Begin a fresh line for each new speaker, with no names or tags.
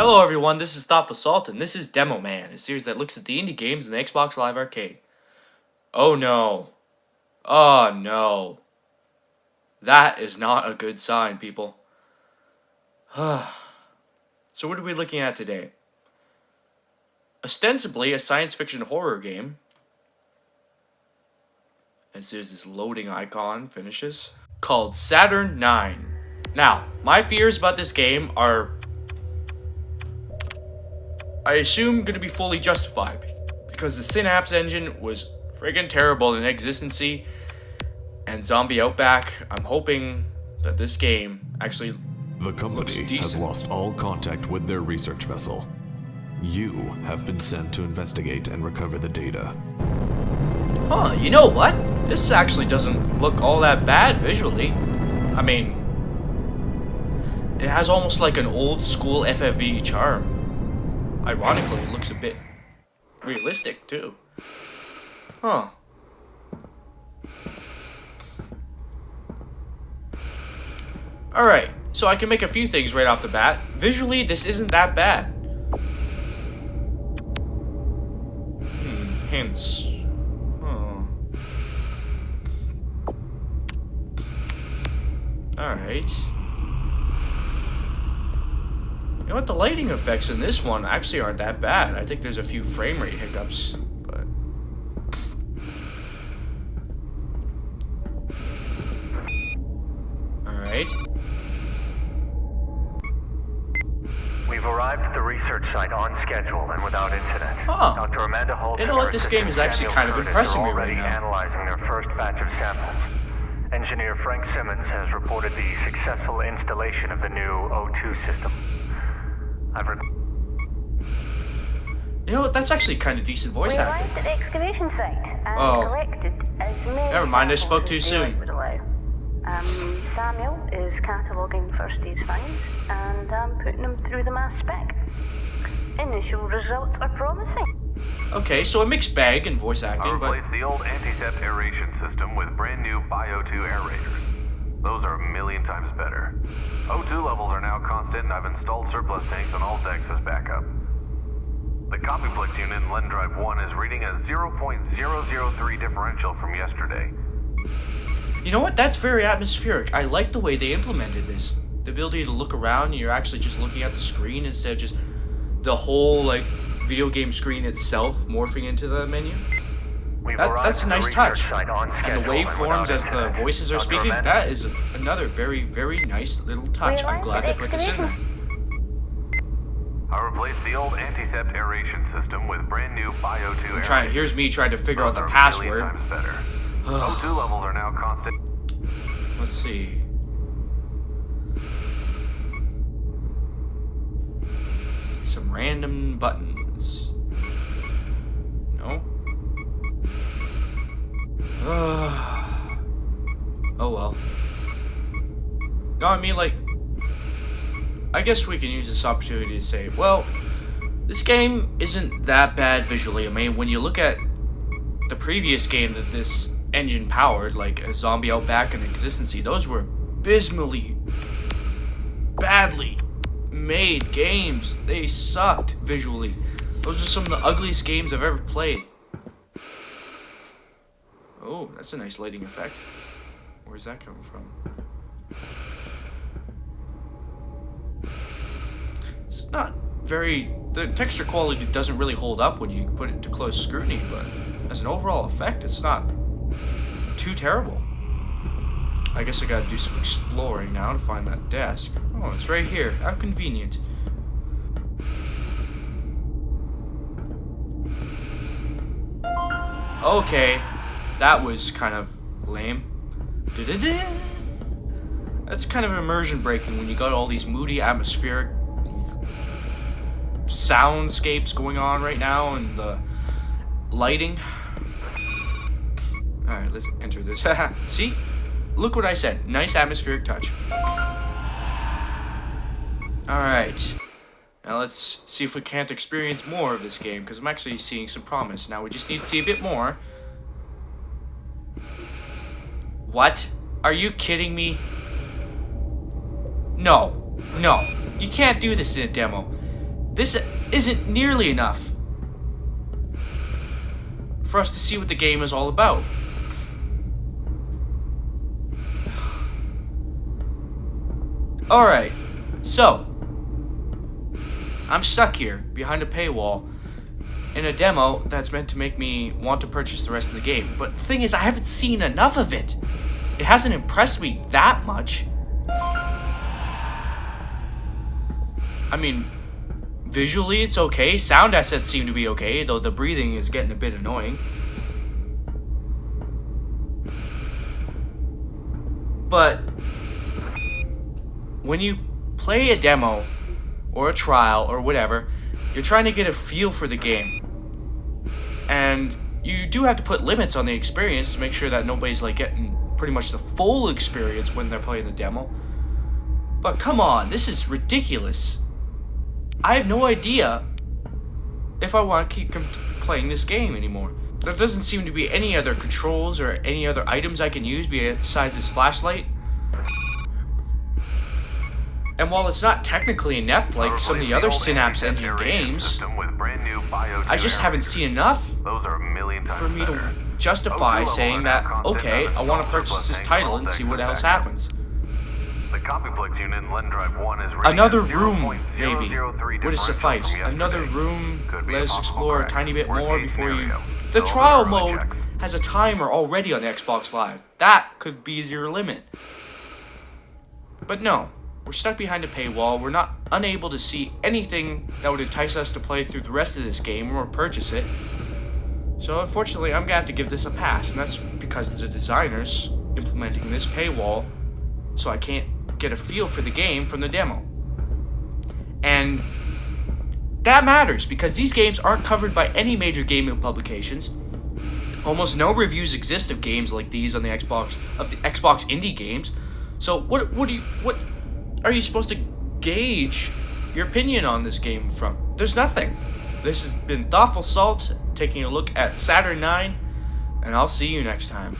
Hello everyone, this is Thoughtful Salt, and this is Demo Man, a series that looks at the indie games in the Xbox Live Arcade. Oh no. Oh no. That is not a good sign, people. So what are we looking at today? Ostensibly a science fiction horror game. As soon as this loading icon finishes. Called Saturn 9. Now, my fears about this game are, I assume, going to be fully justified, because the Synapse engine was friggin' terrible in existency, and Zombie Outback, I'm hoping that this game actually
The company has lost all contact with their research vessel. You have been sent to investigate and recover the data.
Huh, you know what? This actually doesn't look all that bad visually. I mean, it has almost like an old school FFV charm. Ironically, it looks a bit realistic, too. Huh. Alright, so I can make a few things right off the bat. Visually, this isn't that bad. Hints. Alright. You know what, the lighting effects in this one actually aren't that bad. I think there's a few frame rate hiccups, but... Alright.
We've arrived at the research site on schedule and without incident.
Huh.
Dr. Amanda Holt
You know what, this game is actually kind of impressing me right now.
Analyzing their first batch of samples. Engineer Frank Simmons has reported the successful installation of the new O2 system.
You know what, that's actually kind of decent voice
We
acting.
arrived at the excavation site and collected as many
Never mind, I
samples
spoke
as
too
daylight
soon.
would allow. Samuel is cataloguing first stage finds, and I'm putting them through the mass spec. Initial results are promising.
Okay, so a mixed bag in voice acting,
I
but...
replaced the old anti-sept aeration system with brand new Bio2 aerators. Those are a million times better. O2 levels are now constant, and I've installed surplus tanks on all decks as backup. The Copyplex unit in Lend Drive 1 is reading a 0.003 differential from yesterday.
You know what? That's very atmospheric. I like the way they implemented this. The ability to look around and you're actually just looking at the screen instead of just the whole, like, video game screen itself morphing into the menu. That's a nice touch. And the waveforms as the voices are speaking, that is another very, very nice little touch. I'm glad they put this in there.
I replaced the old anti-sept aeration system with brand new Bio2 aerators.
Here's me trying to figure out the
Those are a
password.
million times better. O2 levels are now constant.
Let's see. Some random buttons. No? Oh well. No, I mean, like, I guess we can use this opportunity to say, well, this game isn't that bad visually. I mean, when you look at the previous game that this engine powered, like a Zombie Outback and Existency, those were abysmally badly made games. They sucked visually. Those are some of the ugliest games I've ever played. Oh, that's a nice lighting effect. Where's that coming from? It's not very... The texture quality doesn't really hold up when you put it to close scrutiny, but as an overall effect, it's not too terrible. I guess I gotta do some exploring now to find that desk. Oh, it's right here. How convenient. Okay, that was kind of lame. That's kind of immersion breaking when you got all these moody atmospheric soundscapes going on right now and the lighting. Alright, let's enter this. See? Look what I said. Nice atmospheric touch. Alright. Now let's see if we can't experience more of this game, because I'm actually seeing some promise. Now we just need to see a bit more. What? Are you kidding me? No. No. You can't do this in a demo. this isn't nearly enough for us to see what the game is all about. Alright, so I'm stuck here behind a paywall in a demo that's meant to make me want to purchase the rest of the game. But the thing is, I haven't seen enough of it. It hasn't impressed me that much. I mean, visually it's okay. Sound assets seem to be okay, though the breathing is getting a bit annoying. But when you play a demo or a trial or whatever, you're trying to get a feel for the game. And you do have to put limits on the experience to make sure that nobody's like getting pretty much the full experience when they're playing the demo. But come on, this is ridiculous. I have no idea if I want to keep playing this game anymore. There doesn't seem to be any other controls or any other items I can use besides this flashlight. And while it's not technically inept like some of the other Synapse Engine games, I just haven't seen enough for me to justify saying that, okay, I want to purchase this title and see what else happens.
The Copyplex unit in Len Drive 1 is rated
Another
at
room,
0.003
maybe, would have sufficed.
differential from
Another
yesterday.
room,
Could be
let us
a
explore a
possible
tiny bit
crash.
more
Worst-case
before you...
scenario.
The
No
trial
early
mode
check.
has a timer already on the Xbox Live. That could be your limit. But no, we're stuck behind a paywall. We're not unable to see anything that would entice us to play through the rest of this game or purchase it. So unfortunately, I'm gonna have to give this a pass, and that's because of the designers implementing this paywall, so I can't get a feel for the game from the demo. And that matters because these games aren't covered by any major gaming publications. Almost no reviews exist of games like these on the Xbox indie games. So what are you supposed to gauge your opinion on this game from? There's nothing. This has been Thoughtful Salt taking a look at Saturn 9, and I'll see you next time.